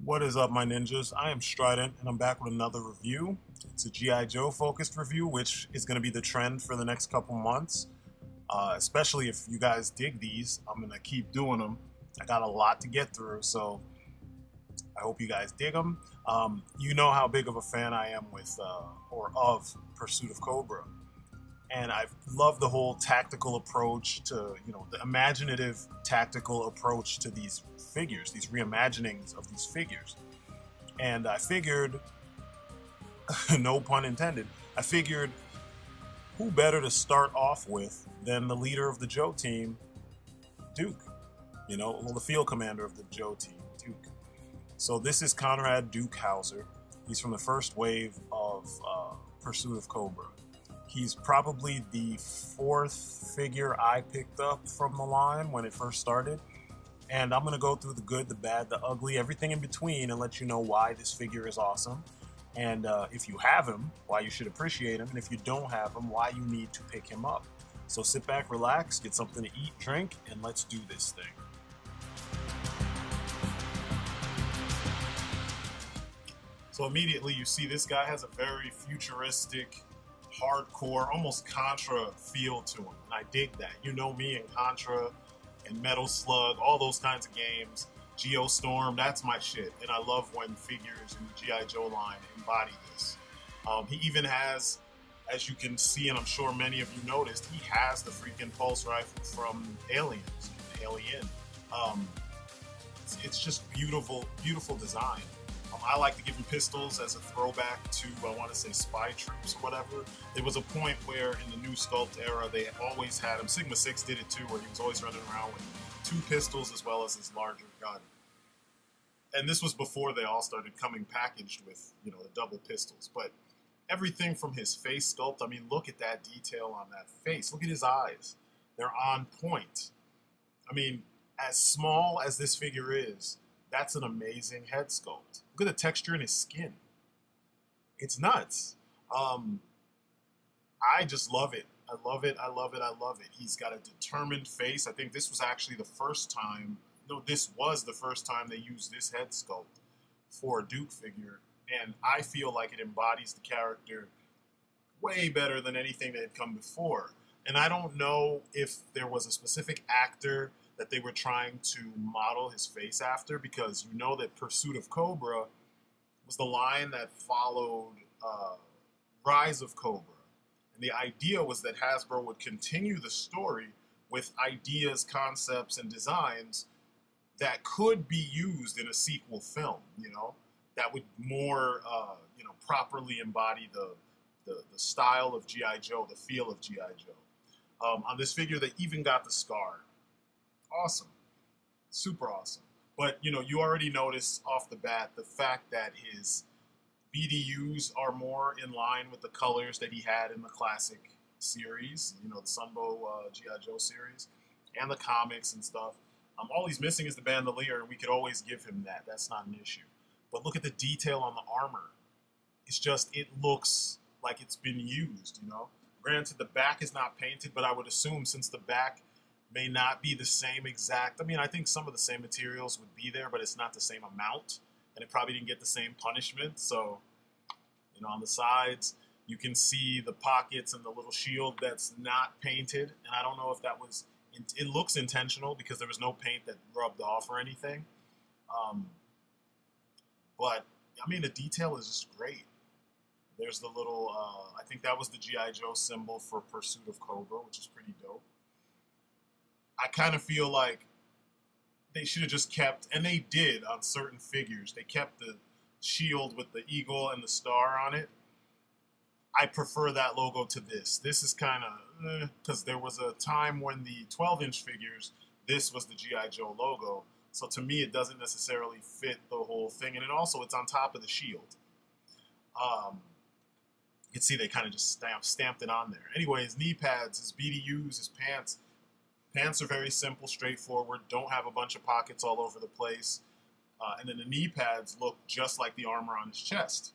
What is up, my ninjas? I am Strident, and I'm back with another review. It's a G.I. Joe focused review, which is going to be the trend for the next couple months. Especially if you guys dig these, I'm going to keep doing them. I got a lot to get through, so I hope you guys dig them. You know how big of a fan I am with, or of, Pursuit of Cobra. And I love the whole tactical approach to, the imaginative tactical approach to these figures, these reimaginings of these figures. And I figured, no pun intended, I figured who better to start off with than the leader of the Joe team, Duke. The field commander of the Joe team, Duke. So this is Conrad Duke Hauser. He's from the first wave of Pursuit of Cobra. He's probably the fourth figure I picked up from the line when it first started. And I'm going to go through the good, the bad, the ugly, everything in between, and let you know why this figure is awesome. And if you have him, why you should appreciate him. And if you don't have him, why you need to pick him up. So sit back, relax, get something to eat, drink, and let's do this thing. So immediately you see this guy has a very futuristic, hardcore, almost Contra feel to him, and I dig that. You know me and Contra and Metal Slug, all those kinds of games. Geostorm, that's my shit, and I love when figures in the G.I. Joe line embody this. He even has, as you can see, and I'm sure many of you noticed, he has the freaking pulse rifle from Alien. It's just beautiful, beautiful design. I like to give him pistols as a throwback to, I want to say, Spy Troops or whatever. There was a point where in the new sculpt era, they always had him. Sigma 6 did it too, where he was always running around with two pistols as well as his larger gun. And this was before they all started coming packaged with, the double pistols. But everything from his face sculpt, I mean, look at that detail on that face. Look at his eyes. They're on point. I mean, as small as this figure is, that's an amazing head sculpt. Look at the texture in his skin. It's nuts. I just love it. I love it. I love it. I love it. He's got a determined face. I think this was actually the first time. No, this was the first time they used this head sculpt for a Duke figure. And I feel like it embodies the character way better than anything that had come before. And I don't know if there was a specific actor that they were trying to model his face after, because you know that Pursuit of Cobra was the line that followed Rise of Cobra. And the idea was that Hasbro would continue the story with ideas, concepts, and designs that could be used in a sequel film, that would more, properly embody the style of G.I. Joe, the feel of G.I. Joe. On this figure, they even got the scar. Awesome. Super awesome. But, you already notice off the bat the fact that his BDUs are more in line with the colors that he had in the classic series, the Sunbow G.I. Joe series, and the comics and stuff. All he's missing is the bandolier, and we could always give him that. That's not an issue. But look at the detail on the armor. It's just, it looks like it's been used, Granted, the back is not painted, but I would assume since the back may not be the same exact. I mean, I think some of the same materials would be there, but it's not the same amount, and it probably didn't get the same punishment. So, on the sides, you can see the pockets and the little shield that's not painted, and I don't know if that was, it looks intentional because there was no paint that rubbed off or anything. But, I mean, the detail is just great. There's the little, I think that was the G.I. Joe symbol for Pursuit of Cobra, which is pretty dope. I kind of feel like they should have just kept, and they did on certain figures, they kept the shield with the eagle and the star on it. I prefer that logo to this. This is kind of, because there was a time when the 12-inch figures, this was the G.I. Joe logo. So to me, it doesn't necessarily fit the whole thing. And also, it's on top of the shield. You can see they kind of just stamped it on there. Anyway, his knee pads, his BDUs, his pants. Pants are very simple, straightforward, don't have a bunch of pockets all over the place. And then the knee pads look just like the armor on his chest.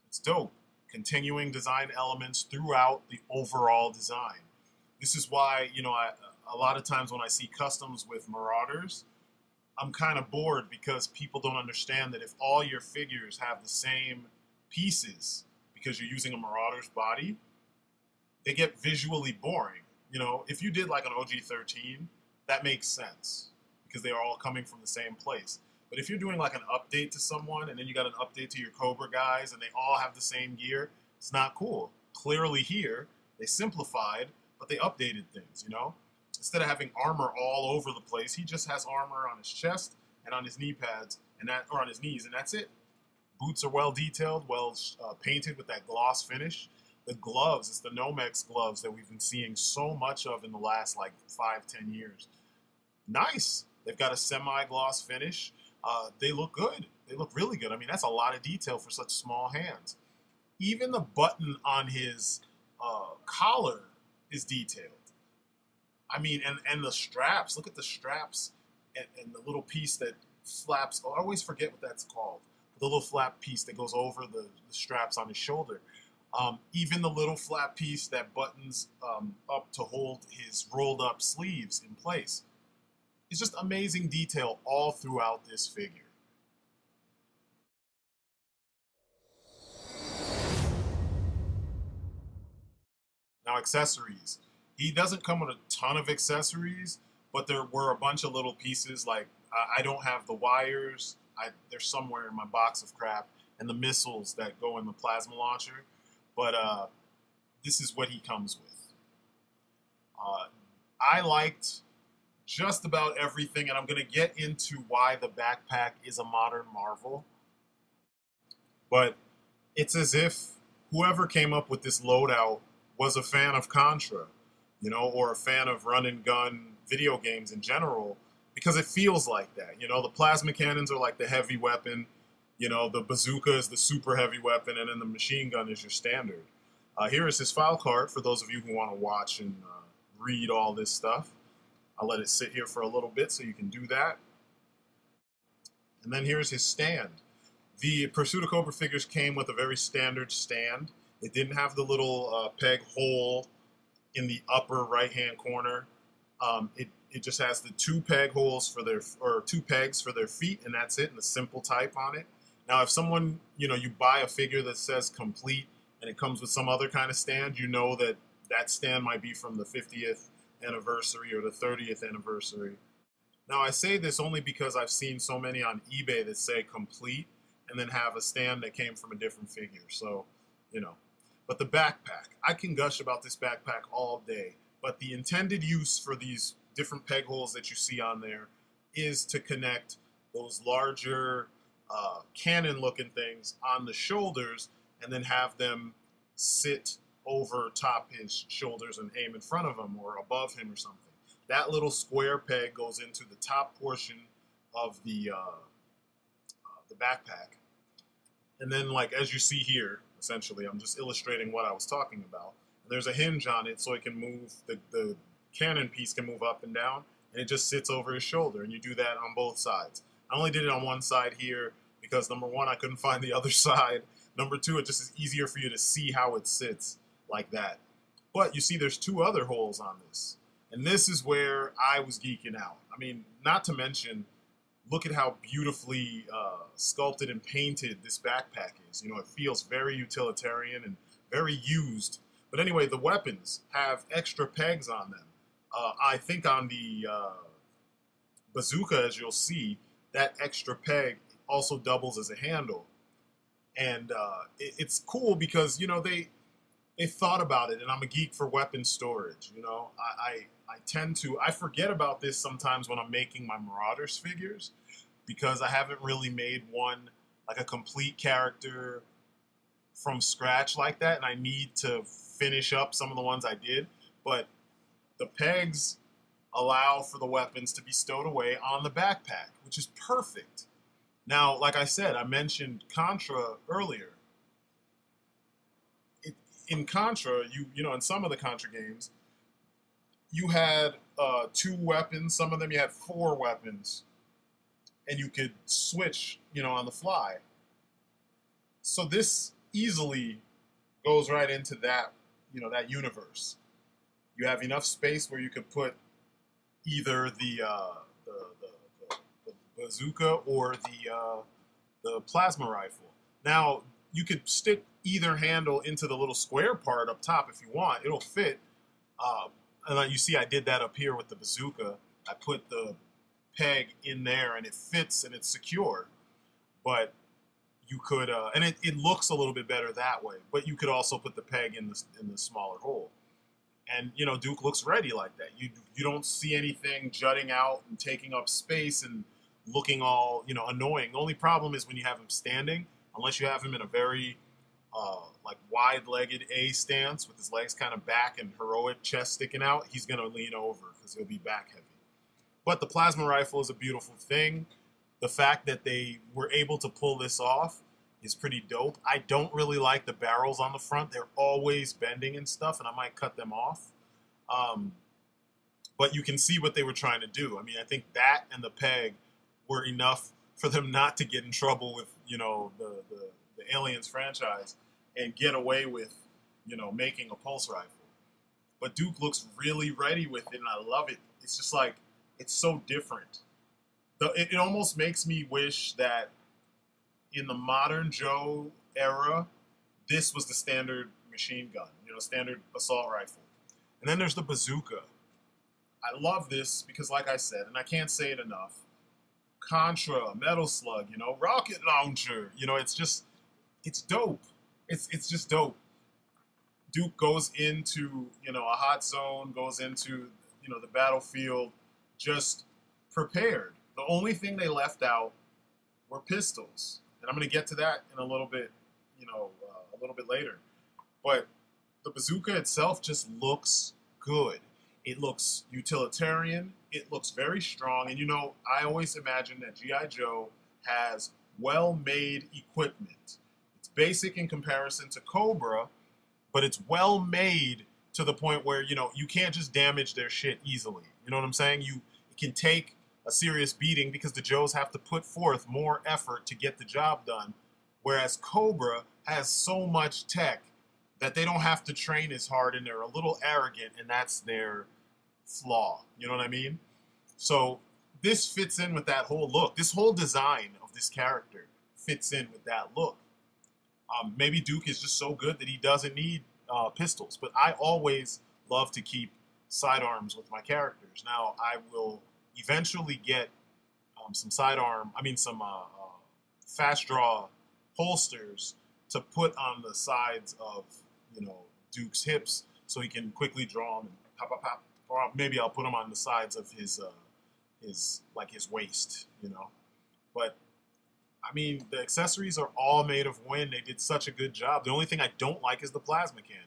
It's dope. Continuing design elements throughout the overall design. This is why, a lot of times when I see customs with Marauders, I'm kind of bored because people don't understand that if all your figures have the same pieces because you're using a Marauder's body, they get visually boring. You know, if you did like an OG13, that makes sense because they are all coming from the same place. But if you're doing like an update to someone and then you got an update to your Cobra guys and they all have the same gear, it's not cool. Clearly here, they simplified, but they updated things, you know? Instead of having armor all over the place, he just has armor on his chest and on his knee pads, and that, or on his knees, and that's it. Boots are well detailed, well painted with that gloss finish. The gloves, it's the Nomex gloves that we've been seeing so much of in the last like 5-10 years. Nice. They've got a semi-gloss finish. They look good. They look really good. I mean, that's a lot of detail for such small hands. Even the button on his collar is detailed. I mean, and the straps. Look at the straps and the little piece that flaps. Oh, I always forget what that's called. The little flap piece that goes over the straps on his shoulder. Even the little flap piece that buttons up to hold his rolled up sleeves in place. It's just amazing detail all throughout this figure. Now, accessories. He doesn't come with a ton of accessories, but there were a bunch of little pieces. Like, I don't have the wires. They're somewhere in my box of crap. And the missiles that go in the plasma launcher. But this is what he comes with. I liked just about everything, and I'm going to get into why the backpack is a modern marvel. But it's as if whoever came up with this loadout was a fan of Contra, you know, or a fan of run and gun video games in general, because it feels like that. You know, the plasma cannons are like the heavy weapon, you know, the bazooka is the super heavy weapon, and then the machine gun is your standard. Here is his file card for those of you who want to watch and read all this stuff. I'll let it sit here for a little bit so you can do that. And then here's his stand. The Pursuit of Cobra figures came with a very standard stand. It didn't have the little peg hole in the upper right-hand corner. It just has the two peg holes for their, or two pegs for their feet, and that's it, and the simple type on it. Now, if someone, you know, you buy a figure that says complete and it comes with some other kind of stand, you know that that stand might be from the 50th anniversary or the 30th anniversary. Now, I say this only because I've seen so many on eBay that say complete and then have a stand that came from a different figure. So, you know. But the backpack, I can gush about this backpack all day, but the intended use for these different peg holes that you see on there is to connect those larger cannon-looking things on the shoulders and then have them sit over top his shoulders and aim in front of him or above him or something. That little square peg goes into the top portion of the backpack. And then, like, as you see here, essentially, I'm just illustrating what I was talking about. There's a hinge on it so it can move, the cannon piece can move up and down, and it just sits over his shoulder, and you do that on both sides. I only did it on one side here because, number one, I couldn't find the other side. Number two, it just is easier for you to see how it sits like that. But you see there's two other holes on this. And this is where I was geeking out. I mean, not to mention, look at how beautifully sculpted and painted this backpack is. You know, it feels very utilitarian and very used. But anyway, the weapons have extra pegs on them. I think on the bazooka, as you'll see, that extra peg also doubles as a handle. And it's cool because, you know, they thought about it, and I'm a geek for weapon storage. You know, I forget about this sometimes when I'm making my Marauders figures because I haven't really made one, like a complete character from scratch like that, and I need to finish up some of the ones I did. But the pegs allow for the weapons to be stowed away on the backpack, which is perfect. Now, like I said, I mentioned Contra earlier. In Contra, you know, in some of the Contra games, you had 2 weapons. Some of them you had 4 weapons, and you could switch, you know, on the fly. So this easily goes right into that, you know, that universe. You have enough space where you could put either the bazooka or the plasma rifle. Now, you could stick either handle into the little square part up top if you want. It'll fit. And you see I did that up here with the bazooka. I put the peg in there and it fits and it's secure. But you could, and it looks a little bit better that way. But you could also put the peg in the smaller hole. And, you know, Duke looks ready like that. You don't see anything jutting out and taking up space and looking all, you know, annoying. The only problem is when you have him standing, unless you have him in a very like wide-legged A stance with his legs kind of back and heroic chest sticking out, he's going to lean over because he'll be back heavy. But the plasma rifle is a beautiful thing. The fact that they were able to pull this off is pretty dope. I don't really like the barrels on the front. They're always bending and stuff, and I might cut them off. But you can see what they were trying to do. I mean, I think that and the peg were enough for them not to get in trouble with, you know, the Aliens franchise and get away with, you know, making a pulse rifle. But Duke looks really ready with it, and I love it. It's just like, it's so different. It almost makes me wish that in the modern Joe era, this was the standard machine gun, you know, standard assault rifle. And then there's the bazooka. I love this because, like I said, and I can't say it enough, Contra, Metal Slug, you know, rocket launcher, you know, it's dope. It's just dope. Duke goes into, you know, a hot zone, goes into, you know, the battlefield, just prepared. The only thing they left out were pistols. And I'm going to get to that in a little bit, you know, a little bit later. But the bazooka itself just looks good. It looks utilitarian. It looks very strong. And, you know, I always imagine that G.I. Joe has well-made equipment. It's basic in comparison to Cobra, but it's well-made to the point where, you know, you can't just damage their shit easily. You know what I'm saying? It can take a serious beating because the Joes have to put forth more effort to get the job done, whereas Cobra has so much tech that they don't have to train as hard, and they're a little arrogant, and that's their flaw. You know what I mean? So this fits in with that whole look. This whole design of this character fits in with that look. Maybe Duke is just so good that he doesn't need pistols, but I always love to keep sidearms with my characters. Now, I will eventually get some fast draw holsters to put on the sides of, you know, Duke's hips so he can quickly draw them and pop, pop, pop. Or maybe I'll put them on the sides of his waist, you know. But I mean, the accessories are all made of wind. They did such a good job. The only thing I don't like is the plasma cannon.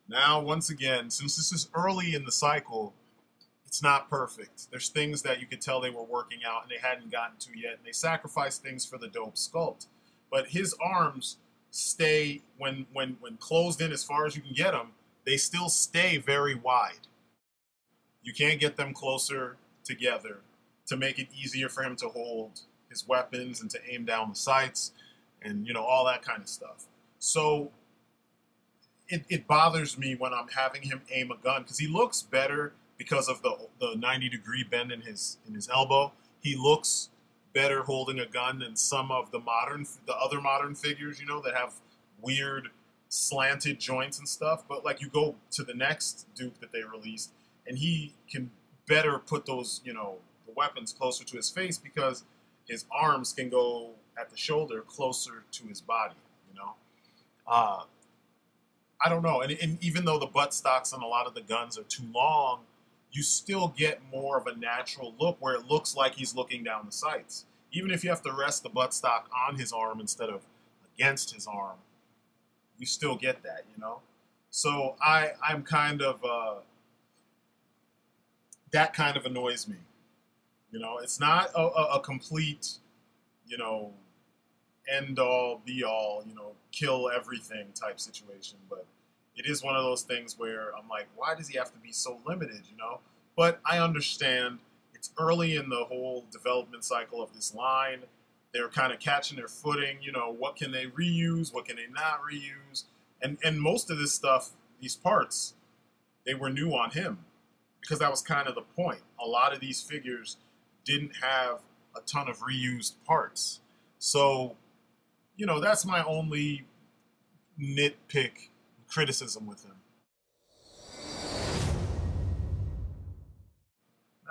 Now, once again, since this is early in the cycle, it's not perfect. There's things that you could tell they were working out and they hadn't gotten to yet, and they sacrificed things for the dope sculpt. But his arms stay, when closed in as far as you can get them, they still stay very wide. You can't get them closer together to make it easier for him to hold his weapons and to aim down the sights and, you know, all that kind of stuff. So it bothers me when I'm having him aim a gun because he looks better because of the 90-degree bend in his elbow. He looks better holding a gun than some of the other modern figures, you know, that have weird slanted joints and stuff. But like, you go to the next Duke that they released, and he can better put those, you know, the weapons closer to his face because his arms can go at the shoulder closer to his body, you know. I don't know. And even though the butt stocks on a lot of the guns are too long, you still get more of a natural look where it looks like he's looking down the sights. Even if you have to rest the buttstock on his arm instead of against his arm, you still get that, you know? So I'm kind of, that kind of annoys me. You know, it's not a complete, you know, end all, be all, you know, kill everything type situation, but it is one of those things where I'm like, why does he have to be so limited, you know? But I understand it's early in the whole development cycle of this line. They're kind of catching their footing, you know, what can they reuse, what can they not reuse? And most of this stuff, these parts, they were new on him. because that was kind of the point. A lot of these figures didn't have a ton of reused parts. So, you know, that's my only nitpick criticism with him.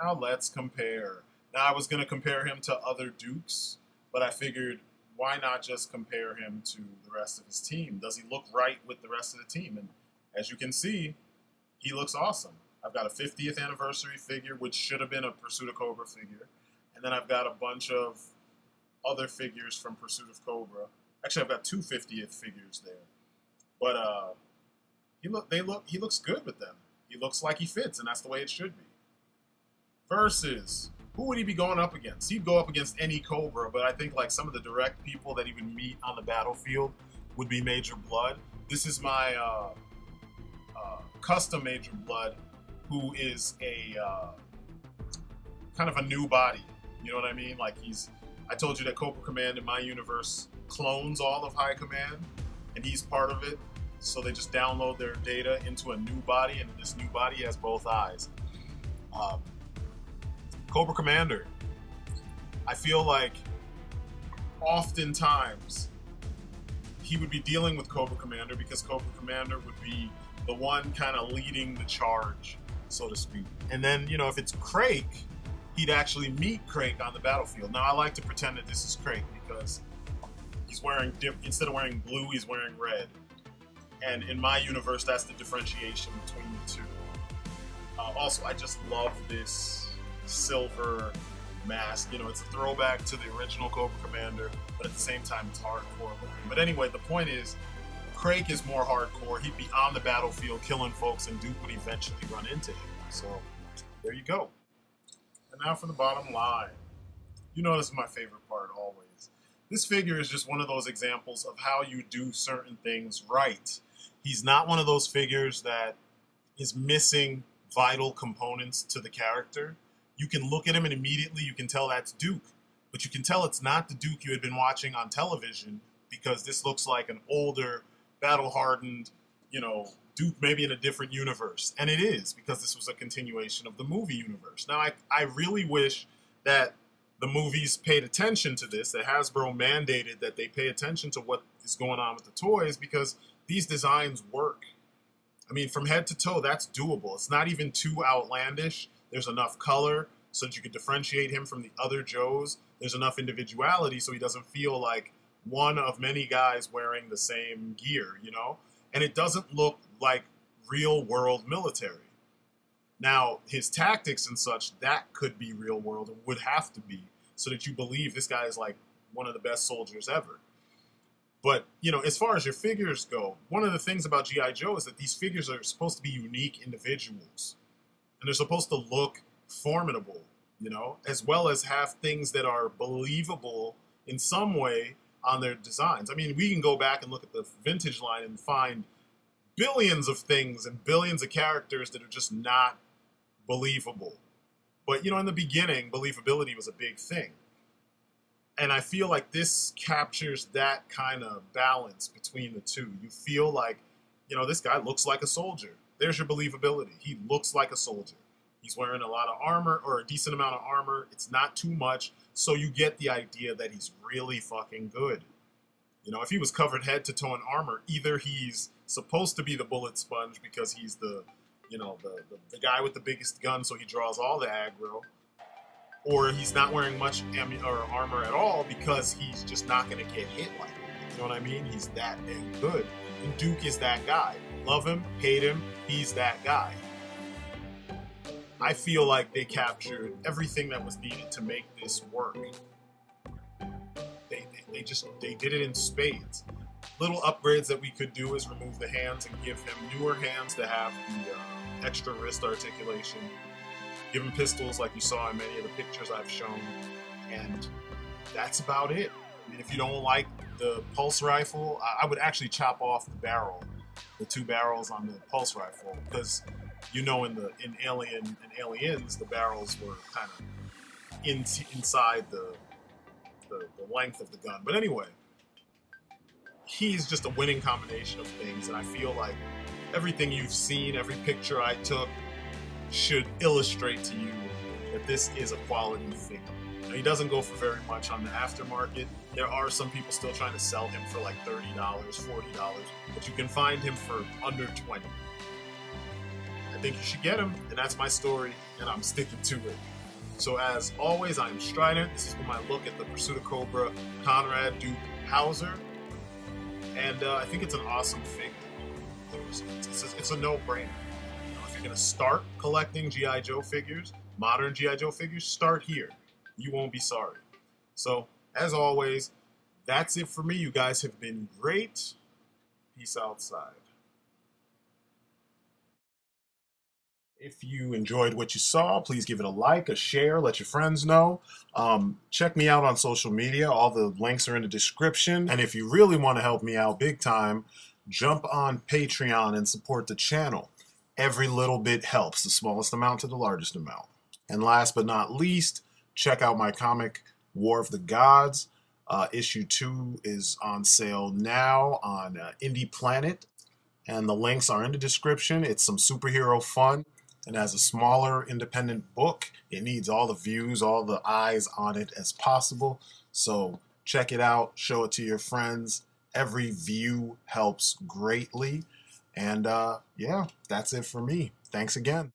Now let's compare. Now I was going to compare him to other Dukes, but I figured why not just compare him to the rest of his team? Does he look right with the rest of the team? And as you can see, he looks awesome. I've got a 50th anniversary figure, which should have been a Pursuit of Cobra figure. And then I've got a bunch of other figures from Pursuit of Cobra. Actually, I've got two 50th figures there. But he looks good with them. He looks like he fits, and that's the way it should be. Versus, who would he be going up against? He'd go up against any Cobra, but I think like some of the direct people that he would meet on the battlefield would be Major Blood. This is my custom Major Blood, who is a kind of a new body. You know what I mean? Like I told you that Cobra Command in my universe clones all of High Command, and he's part of it. So they just download their data into a new body, and this new body has both eyes. Cobra Commander. I feel like oftentimes he would be dealing with Cobra Commander because Cobra Commander would be the one kind of leading the charge, so to speak. And then, you know, if it's Crake, he'd actually meet Crake on the battlefield. Now, I like to pretend that this is Crake because he's wearing, instead of wearing blue, he's wearing red. And in my universe, that's the differentiation between the two. Also, I just love this silver mask. You know, it's a throwback to the original Cobra Commander, but at the same time, it's hardcore looking. But anyway, the point is, Crake is more hardcore. He'd be on the battlefield killing folks, and Duke would eventually run into him. So, there you go. And now for the bottom line. You know this is my favorite part always. This figure is just one of those examples of how you do certain things right. He's not one of those figures that is missing vital components to the character. You can look at him and immediately you can tell that's Duke. But you can tell it's not the Duke you had been watching on television because this looks like an older, battle-hardened, you know, Duke maybe in a different universe. And it is, because this was a continuation of the movie universe. Now, I really wish that the movies paid attention to this, that Hasbro mandated that they pay attention to what is going on with the toys, because these designs work. I mean, from head to toe, that's doable. It's not even too outlandish. There's enough color so that you could differentiate him from the other Joes. There's enough individuality so he doesn't feel like one of many guys wearing the same gear, you know? And it doesn't look like real world military. Now, his tactics and such, that could be real world and would have to be, so that you believe this guy is like one of the best soldiers ever. But, you know, as far as your figures go, one of the things about G.I. Joe is that these figures are supposed to be unique individuals. And they're supposed to look formidable, you know, as well as have things that are believable in some way on their designs. I mean, we can go back and look at the vintage line and find billions of things and billions of characters that are just not believable. But, you know, in the beginning, believability was a big thing. And I feel like this captures that kind of balance between the two. You feel like, you know, this guy looks like a soldier. There's your believability. He looks like a soldier. He's wearing a lot of armor, or a decent amount of armor. It's not too much, so you get the idea that he's really fucking good. You know, if he was covered head to toe in armor, either he's supposed to be the bullet sponge because he's the, you know, the guy with the biggest gun, so he draws all the aggro, or he's not wearing much armor at all because he's just not going to get hit like that. You know what I mean? He's that damn good. And Duke is that guy. Love him, hate him, he's that guy. I feel like they captured everything that was needed to make this work. They did it in spades. Little upgrades that we could do is remove the hands and give him newer hands to have the extra wrist articulation. Give him pistols like you saw in many of the pictures I've shown. And that's about it. I mean, if you don't like the pulse rifle, I would actually chop off the barrel, the two barrels on the pulse rifle, because you know in Aliens, the barrels were kind of inside the length of the gun. But anyway, he's just a winning combination of things, and I feel like everything you've seen, every picture I took, should illustrate to you that this is a quality figure. Now, he doesn't go for very much on the aftermarket. There are some people still trying to sell him for like $30, $40, but you can find him for under 20. I think you should get him, and that's my story, and I'm sticking to it. So as always, I'm Strident. This is my look at the Pursuit of Cobra Conrad Duke Hauser, and I think it's an awesome figure. It's a no-brainer. If you're gonna start collecting G.I. Joe figures, modern G.I. Joe figures, start here. You won't be sorry. So as always, that's it for me. You guys have been great. Peace outside. If you enjoyed what you saw, please give it a like, a share, let your friends know. Check me out on social media. All the links are in the description. And if you really want to help me out big time, jump on Patreon and support the channel. Every little bit helps, the smallest amount to the largest amount. And last but not least, check out my comic, War of the Gods. Issue 2 is on sale now on Indie Planet. And the links are in the description. It's some superhero fun. And as a smaller independent book, it needs all the views, all the eyes on it as possible. So check it out, show it to your friends. Every view helps greatly. And yeah, that's it for me. Thanks again.